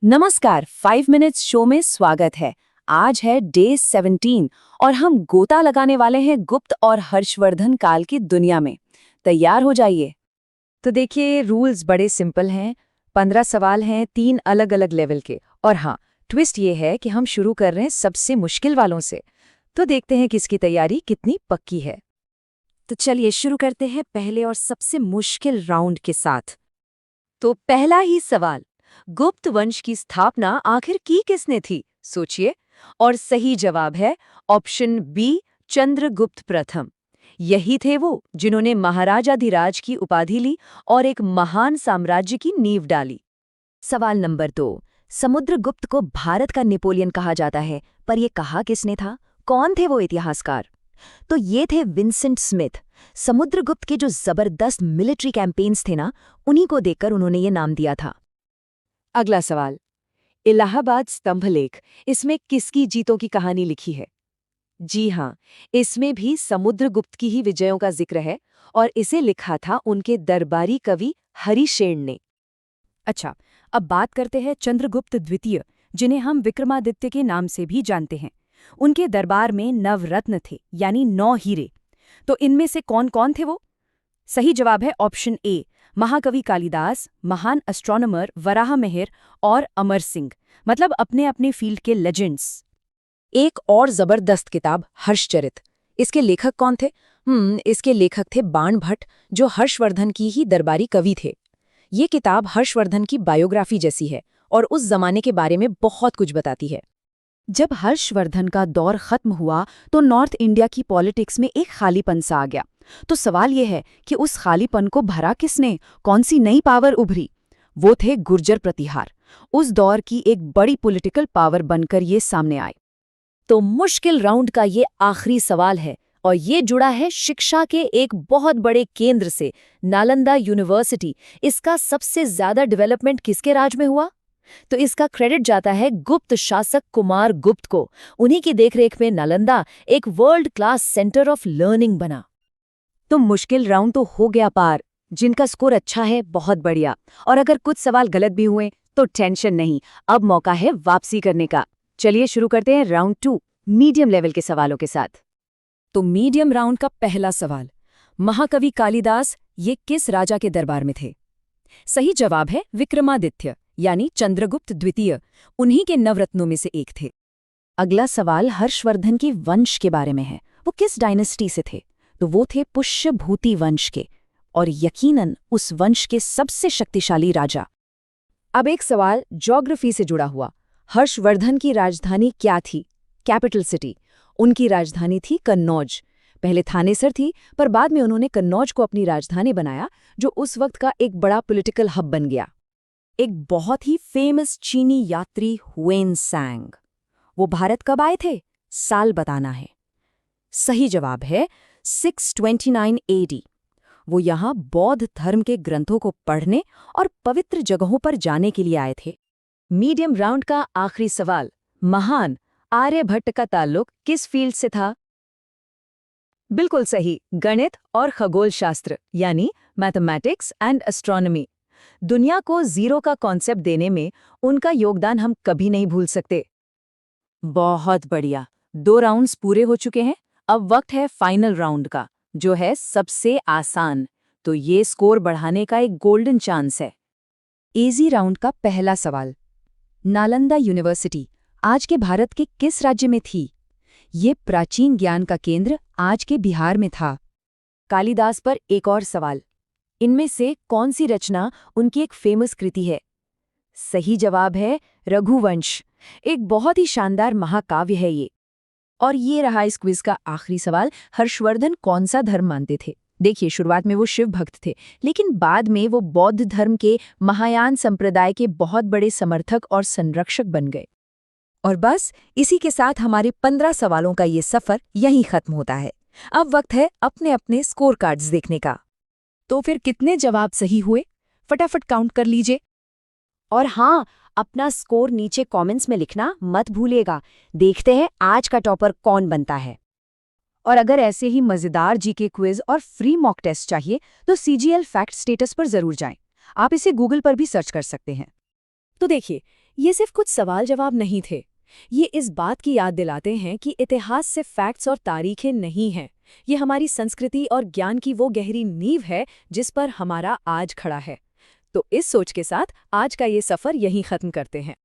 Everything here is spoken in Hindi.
नमस्कार, 5 मिनट्स शो में स्वागत है। आज है डे 17 और हम गोता लगाने वाले हैं गुप्त और हर्षवर्धन काल की दुनिया में। तैयार हो जाइए। तो देखिए, रूल्स बड़े सिंपल हैं। 15 सवाल हैं, 3 अलग अलग लेवल के। और हाँ, ट्विस्ट ये है कि हम शुरू कर रहे हैं सबसे मुश्किल वालों से। तो देखते हैं कि इसकी तैयारी कितनी पक्की है। तो चलिए शुरू करते हैं पहले और सबसे मुश्किल राउंड के साथ। तो पहला ही सवाल, गुप्त वंश की स्थापना आखिर की किसने थी? सोचिए। और सही जवाब है ऑप्शन बी, चंद्रगुप्त प्रथम। यही थे वो जिन्होंने महाराजाधिराज की उपाधि ली और एक महान साम्राज्य की नींव डाली। सवाल नंबर 2, समुद्रगुप्त को भारत का नेपोलियन कहा जाता है, पर यह कहा किसने था? कौन थे वो इतिहासकार? तो ये थे विंसेंट स्मिथ। समुद्रगुप्त के जो जबरदस्त मिलिट्री कैंपेन्स थे ना, उन्हीं को देखकर उन्होंने ये नाम दिया था। अगला सवाल, इलाहाबाद स्तंभलेख, इसमें किसकी जीतों की कहानी लिखी है? जी हाँ, इसमें भी समुद्रगुप्त की ही विजयों का जिक्र है और इसे लिखा था उनके दरबारी कवि हरिशेन ने। अच्छा, अब बात करते हैं चंद्रगुप्त द्वितीय, जिन्हें हम विक्रमादित्य के नाम से भी जानते हैं। उनके दरबार में नवरत्न थे, यानी 9 हीरे। तो इनमें से कौन कौन थे वो? सही जवाब है ऑप्शन ए, महाकवि कालिदास, महान एस्ट्रोनॉमर वराह मेहर और अमर सिंह, मतलब अपने अपने फील्ड के लेजेंड्स। एक और जबरदस्त किताब हर्षचरित, इसके लेखक कौन थे? इसके लेखक थे बाण भट्ट, जो हर्षवर्धन की ही दरबारी कवि थे। ये किताब हर्षवर्धन की बायोग्राफी जैसी है और उस जमाने के बारे में बहुत कुछ बताती है। जब हर्षवर्धन का दौर खत्म हुआ तो नॉर्थ इंडिया की पॉलिटिक्स में एक खालीपन सा आ गया। तो सवाल यह है कि उस खालीपन को भरा किसने? कौन सी नई पावर उभरी? वो थे गुर्जर प्रतिहार। उस दौर की एक बड़ी पॉलिटिकल पावर बनकर ये सामने आए। तो मुश्किल राउंड का ये आखिरी सवाल है और ये जुड़ा है शिक्षा के एक बहुत बड़े केंद्र से, नालंदा यूनिवर्सिटी। इसका सबसे ज्यादा डेवलपमेंट किसके राज में हुआ? तो इसका क्रेडिट जाता है गुप्त शासक कुमार गुप्त को। उन्हीं की देखरेख में नालंदा एक world class centre of learning बना। तो मुश्किल राउंड तो हो गया पार। जिनका स्कोर अच्छा है, बहुत बढ़िया। और अगर कुछ सवाल गलत भी हुए तो टेंशन नहीं, अब मौका है वापसी करने का। चलिए शुरू करते हैं राउंड 2, मीडियम लेवल के सवालों के साथ। तो मीडियम राउंड का पहला सवाल, महाकवि कालिदास ये किस राजा के दरबार में थे? सही जवाब है विक्रमादित्य, यानी चंद्रगुप्त द्वितीय। उन्हीं के नवरत्नों में से एक थे। अगला सवाल हर्षवर्धन के वंश के बारे में है। वो किस डायनेस्टी से थे? तो वो थे पुष्यभूति वंश के, और यकीनन उस वंश के सबसे शक्तिशाली राजा। अब एक सवाल ज्योग्राफी से जुड़ा हुआ, हर्षवर्धन की राजधानी क्या थी? Capital city. उनकी राजधानी थी कन्नौज। पहले थानेसर थी, पर बाद में उन्होंने कन्नौज को अपनी राजधानी बनाया, जो उस वक्त का एक बड़ा पॉलिटिकल हब बन गया। एक बहुत ही फेमस चीनी यात्री हुएन सांग, वो भारत कब आए थे? साल बताना है। सही जवाब है 629 AD। वो यहाँ बौद्ध धर्म के ग्रंथों को पढ़ने और पवित्र जगहों पर जाने के लिए आए थे। मीडियम राउंड का आखिरी सवाल, महान आर्यभट्ट का ताल्लुक किस फील्ड से था? बिल्कुल सही, गणित और खगोल शास्त्र, यानी मैथमेटिक्स एंड एस्ट्रोनॉमी। दुनिया को जीरो का कॉन्सेप्ट देने में उनका योगदान हम कभी नहीं भूल सकते। बहुत बढ़िया, 2 राउंड्स पूरे हो चुके हैं। अब वक्त है फाइनल राउंड का, जो है सबसे आसान। तो ये स्कोर बढ़ाने का एक गोल्डन चांस है। इजी राउंड का पहला सवाल, नालंदा यूनिवर्सिटी आज के भारत के किस राज्य में थी? ये प्राचीन ज्ञान का केंद्र आज के बिहार में था। कालिदास पर एक और सवाल, इनमें से कौन सी रचना उनकी एक फेमस कृति है? सही जवाब है रघुवंश। एक बहुत ही शानदार महाकाव्य है ये। और ये रहा इस क्विज का आखिरी सवाल, हर्षवर्धन कौन सा धर्म मानते थे? देखिए, शुरुआत में वो शिव भक्त थे, लेकिन बाद में वो बौद्ध धर्म के महायान संप्रदाय के बहुत बड़े समर्थक और संरक्षक बन गए। और बस इसी के साथ हमारे 15 सवालों का ये सफर यहीं खत्म होता है। अब वक्त है अपने अपने स्कोर कार्ड्स देखने का। तो फिर कितने जवाब सही हुए? फटाफट काउंट कर लीजिए। और हाँ, अपना स्कोर नीचे कमेंट्स में लिखना मत भूलिएगा। देखते हैं आज का टॉपर कौन बनता है। और अगर ऐसे ही मजेदार जीके क्विज और फ्री मॉक टेस्ट चाहिए तो CGL फैक्ट स्टेटस पर जरूर जाएं। आप इसे गूगल पर भी सर्च कर सकते हैं। तो देखिए, ये सिर्फ कुछ सवाल जवाब नहीं थे। ये इस बात की याद दिलाते हैं कि इतिहास सिर्फ फैक्ट्स और तारीखें नहीं हैं। ये हमारी संस्कृति और ज्ञान की वो गहरी नींव है जिस पर हमारा आज खड़ा है। तो इस सोच के साथ आज का ये सफ़र यहीं ख़त्म करते हैं।